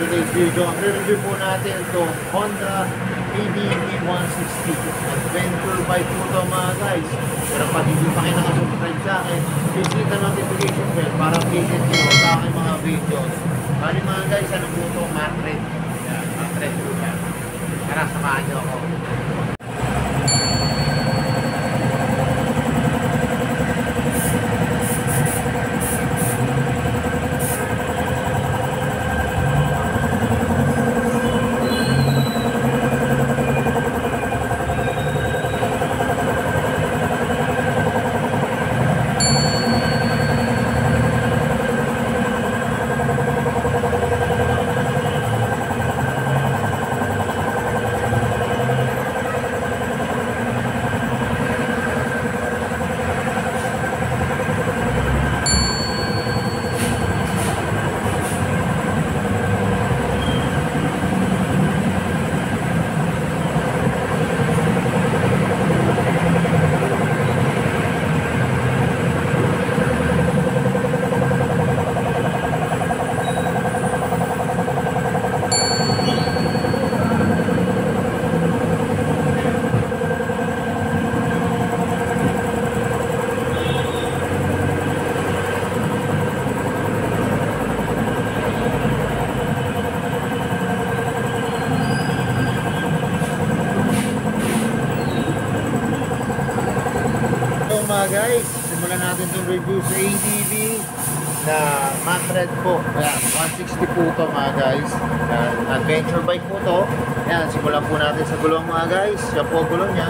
today's video, ang review po natin itong Honda ADV 160 Adventure Bike po ito mga guys. Pero pag hindi pa kayo nakasubscribe sa akin, please hit the notification bell para updated nyo sa aking mga videos. Bali mga guys, ano po ito? Matred. Yan, Matred po yan. Tara, samahan nyo ako. Mga guys, simulan natin itong review sa ADV na Matred po. Ayan, 160 po ito mga guys. Ayan, adventure bike po ito. Ayan, simulan po natin sa gulong mga guys. Siya po gulong niya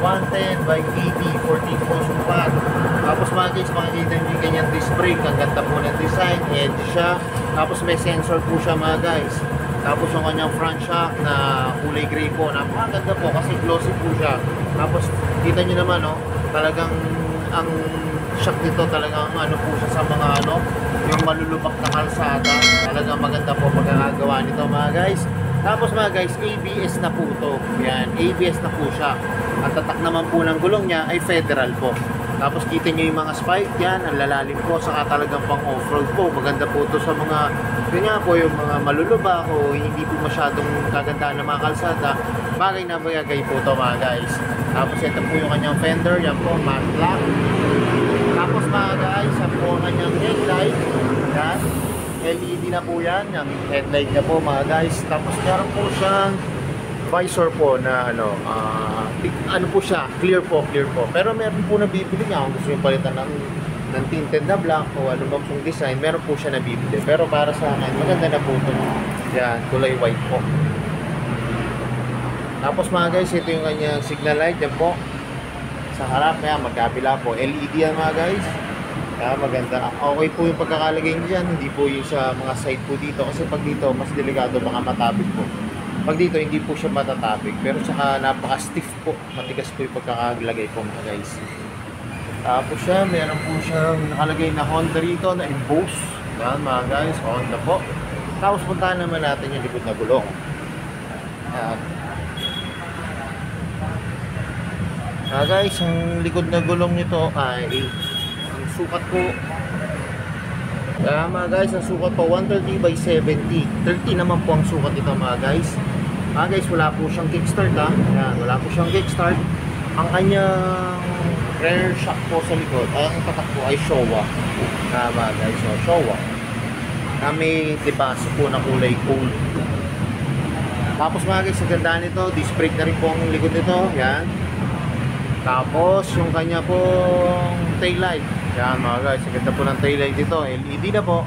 110 by 80, 14 po supat. Tapos mga guys, makikita nyo yung kanyang disc brake. Ang ganda po ng design, edge siya. Tapos may sensor po siya mga guys. Tapos yung kanyang front shock na kulay gray po. Napakaganda po kasi glossy po siya. Tapos kita nyo naman talagang ang shock nito talagang ano po siya sa mga yung malulubak na kalsada. Talagang maganda po pagkakagawa nito mga guys. Tapos mga guys, ABS na po ito. Yan, ABS na po siya. Ang tatak naman po ng gulong niya ay federal po. Tapos kita nyo yung mga spike yan, ang lalalim po, saka talagang pang off-road po. Maganda po ito sa mga, yun nga po, yung mga malulubak o hindi po masyadong kagandaan na mga kalsada. Bagay na bagay po ito mga guys. Tapos ito po yung kanyang fender, yan po, matte black. Tapos mga guys, yan po ang kanyang headlight. Yan, LED na po yan, yung headlight niya po mga guys. Tapos meron po siyang visor po na ano po siya, clear po. Pero meron po nabibili niya kung gusto yung palitan ng tinted na black o ano bang yung design, meron po siya nabibili. Pero para sa akin, maganda na po ito. Yan, kulay white po. Tapos mga guys, ito yung kanyang signal light, yan po. Sa harap, yan, magkabila po. LED yan mga guys. Kaya maganda. Okay po yung pagkakalagay niyan, hindi po yung sa mga side po dito. Kasi pag dito, mas delikado, mga matabig po. Pag dito, hindi po siya matatabig. Pero saka napaka-stiff po. Matigas po yung pagkakalagay po mga guys. Tapos siya, meron po siyang nakalagay na Honda rito na emboss. Yan mga guys, Honda po. Tapos puntahan naman natin yung likod na gulong. Yan. Guys, ang likod na gulong nito ay ang sukat po. Mga guys, ang sukat po 130 by 70. 30 naman po ang sukat nito mga guys. Mga guys, wala po siyang kickstart ha. Yan, wala po siyang kickstart. Ang kanyang rear shock po sa likod, ang tatak po ay Showa. Mga guys, Showa. Na may libaso po na kulay gold. Tapos mga guys, ang ganda nito, disc brake na rin po ang likod nito. Yan. Tapos yung kanya pong taillight. Yan mga guys, ang ganda po ng taillight dito. LED na po.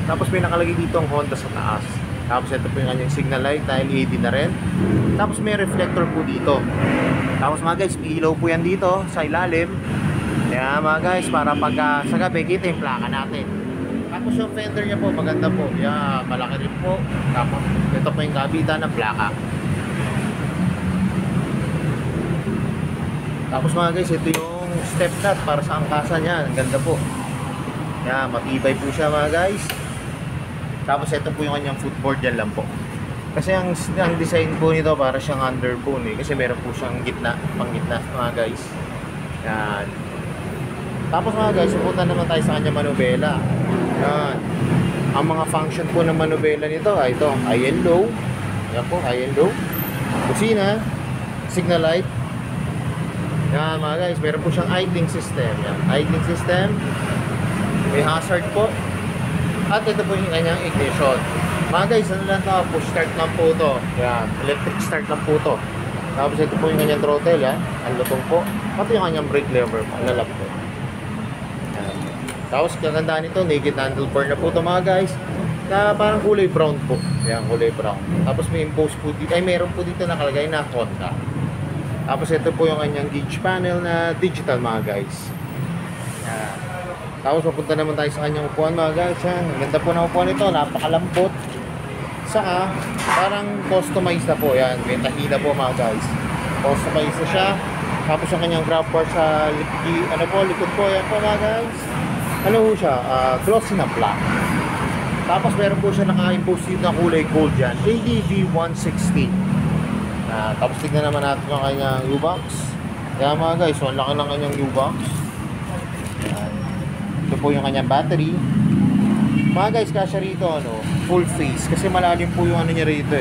Tapos may nakalagay dito ang Honda sa taas. Tapos ito po yung kanyang signal light na LED na rin. Tapos may reflector po dito. Tapos mga guys, may ilaw po yan dito sa ilalim. Yan mga guys, para pagka sa gabi kita yung plaka natin. Tapos yung fender niya po, maganda po. Yan, malaki rin po. Tapos ito po yung kabitan ng plaka. Tapos mga guys, ito yung step nut para sa angkasan niya. Ang ganda po. Yan, matibay po siya mga guys. Tapos ito po yung kanyang footboard, yan lang po. Kasi ang design po nito para siyang underbone kasi meron po siyang gitna, pang gitna mga guys. Yan. Tapos mga guys, pupunta naman tayo sa kanyang manubela. Yan. Ang mga function po ng manubela nito ay ito, high and low. Yan po, high and low. Kusina, signal light. Yan mga guys, meron po siyang idling system. Yan, idling system. May hazard po. At ito po yung kanyang ignition. Mga guys, ano lang ito? Push start lang po ito. Yan, electric start lang po ito. Tapos ito po yung kanyang throttle, ha? Ang lutong po. Pati yung kanyang brake lever, lalap po. Yan. Tapos kagandaan nito, naked handlebar na po ito mga guys. Na parang kulay brown po. Yan, kulay brown. Tapos may impose po dito, ay meron po dito nakalagay na Honda. Tapos ito po yung kanyang gauge panel na digital mga guys. Yan. Tapos mapunta naman tayo sa kanyang upuan mga guys. Yan. Ang ganda po ng upuan nito, napakalambot. Saka parang customized na po. Yan, may tahina po mga guys. Customized na siya. Tapos yung kanyang grab bar sa likod po. Yan po mga guys. Ano po siya? Glossy na black. Tapos meron po siya naka-impose dito na kulay gold yan. ADV 160. Tapos tignan naman natin yung kanyang U-box. Kaya mga guys, so ang laki ng kanyang U-box. Ito po yung kanyang battery. Mga guys, kasya rito full face. Kasi malalim po yung niya rito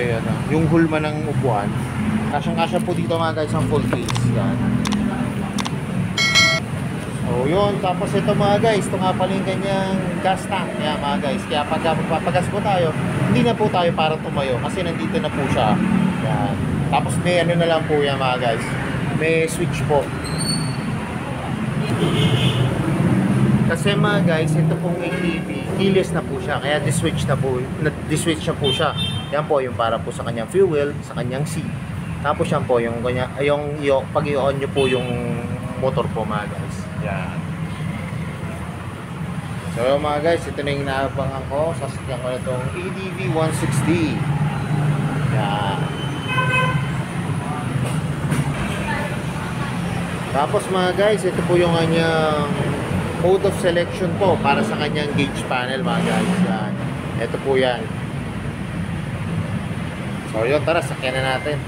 yung hulma ng upuan. Kasyang-kasya po dito mga guys ang full face. Yan. So yun, tapos ito mga guys, ito nga pala yung kanyang gas tank. Yan mga guys, kaya pag magpapagas po tayo, hindi na po tayo para tumayo kasi nandito na po siya. Yan. Tapos may ano na lang po yan mga guys, may switch po. Kasi mga guys, ito pong ATV, keyless na po siya, kaya diswitch na po siya. Yan po yung para po sa kanyang fuel, sa kanyang seat. Tapos yan po yung pag i-on nyo po yung motor po mga guys. Yan. So mga guys, ito na yung inaabangan ko. Sasakyan ko na itong ADV 160. Yan. Tapos mga guys, ito po yung kanyang mode of selection po para sa kanyang gauge panel mga guys. Yan. Ito po yan. So yun, tara, sakyan na natin.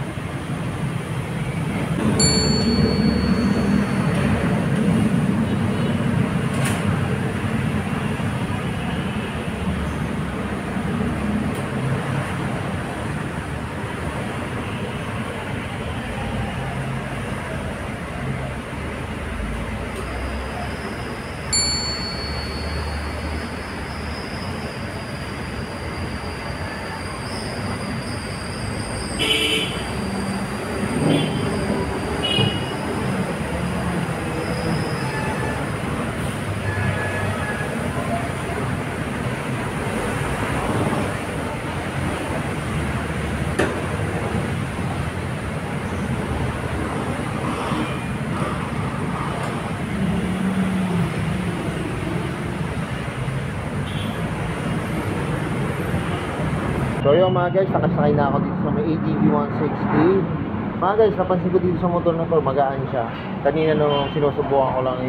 So yun mga guys, nakasakay na ako dito sa may ADV 160. Mga guys, napansin ko dito sa motor na to, magaan siya. Kanina nung sinusubukan ko lang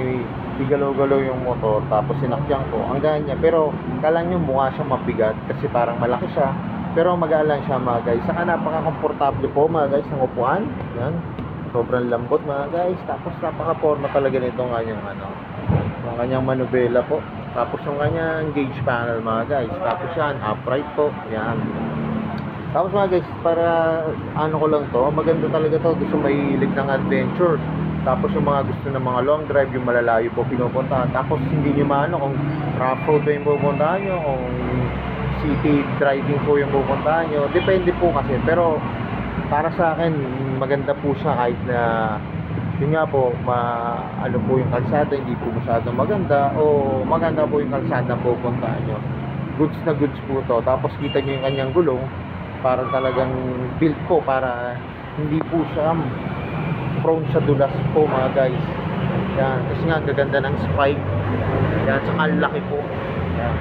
igalaw-galaw yung motor, tapos sinakyan ko, ang gaan niya. Pero kala nyo mukha siya mabigat kasi parang malaki siya. Pero magaan lang siya mga guys. Saka napaka-komportable po mga guys ng upuan. Yan. Sobrang lambot mga guys. Tapos napaka-forma talaga nitong kanyang yung kanyang manubela po. Tapos yung kanyang gauge panel mga guys. Tapos yan, upright po. Yan. Tapos mga guys, para ko lang to, maganda talaga to gusto mahilig ng adventure. Tapos yung mga gusto ng mga long drive, yung malalayo po pinupuntahan. Tapos hindi nyo kung rough road ba yung pupuntahan nyo, kung city driving po yung pupuntahan nyo. Depende po kasi. Pero para sa akin, maganda po siya kahit na yun nga po, po yung kalsada, hindi po masyadong maganda o maganda po yung kalsada na pupuntahan nyo. Goods na goods po to. Tapos kita nyo yung kanyang gulong, para talagang built po para hindi po siya prone sa dulas po mga guys. Yan, kasi nga gaganda ng spike. Yan, saka laki po. Yan.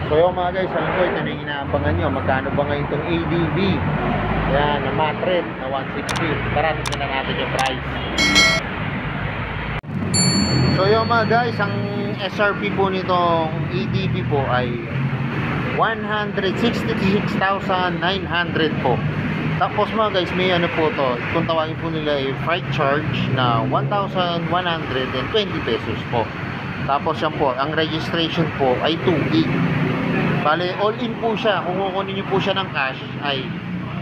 So yung mga guys, alam ko ito na yung inaabangan nyo, magkano ba ngayon itong ADV. Yan, na Matred na 160. Tara, tignan na natin yung price. So yung mga guys, ang SRP po nitong ADV po ay 166,900 po. Tapos mga guys, may po to, kung tawagin po nila ay freight charge na 1,120 pesos po. Tapos yan po, ang registration po ay 2 gig. Bale, all-in po siya. Kung kukunin nyo po siya ng cash, ay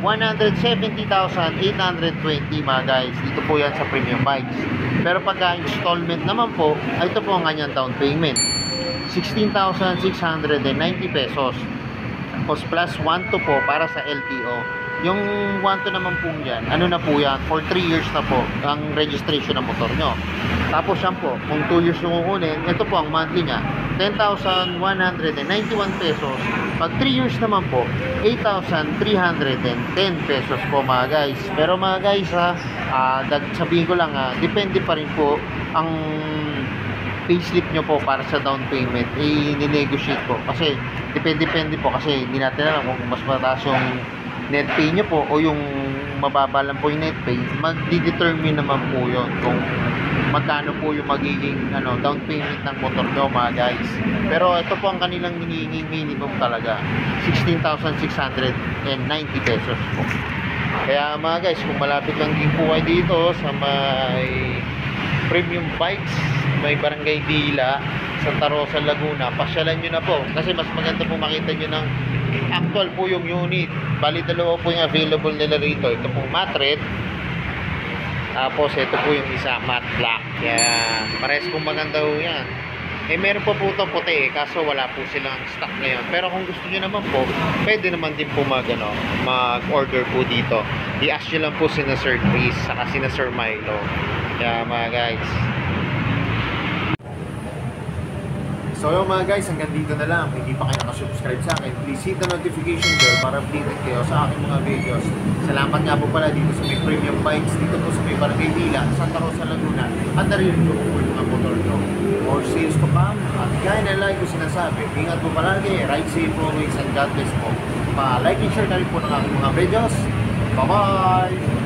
170,820 mga guys. Dito po yan sa premium bikes. Pero pagka installment naman po, ay ito po ang kanyang down payment. 16,690 pesos. Tapos plus 1 to po para sa LTO. Yung 1 to naman po yan, ano na po yan, for 3 years na po ang registration ng motor nyo. Tapos yan po, kung 2 years yung kukunin, ito po ang monthly niya, 10,191 pesos. Pag 3 years naman po, 8,310 pesos po mga guys. Pero mga guys sabihin ko lang depende pa rin po ang payslip nyo po para sa down payment, i-negotiate po. Kasi depende po kasi hindi natin alam kung mas mataas yung net pay nyo po o yung mababa lang po yung net pay, magdi-determine naman po yun kung magkano po yung magiging down payment ng motor nyo mga guys. Pero ito po ang kanilang hinihingi minimum talaga, 16,690 pesos po. Kaya mga guys, kung malapit lang din po kayo dito sa may premium bikes, may Barangay Dila, Santa Rosa, Laguna, pasyalan nyo na po kasi mas maganda po makita nyo ng actual po yung unit. Bali dalawa po yung available nila rito. Ito pong matte red, tapos ito po yung isa matte black. Kaya parehas pong maganda po yan. Meron po ito puti kaso wala po silang stock ngayon. Pero kung gusto nyo naman po, pwede naman din po mag-order po dito. I-ask nyo lang po sina Sir Chris saka sina Sir Milo. Kaya mga guys, so yung mga guys, hanggang dito na lang. Hindi pa kayo nakasubscribe sa akin, please hit the notification bell para updated kayo sa aking mga videos. Salamat nga po pala dito sa may premium bikes, dito po sa may Barangay Dila, Santa Rosa, Laguna. At narinig ko po yung mga motor nyo. More sales ko pa. At gaya na like ko sinasabi, ingat po palagi, ride safe always, and God bless po. Pa-like and share na rin po ng aking mga videos. Bye-bye!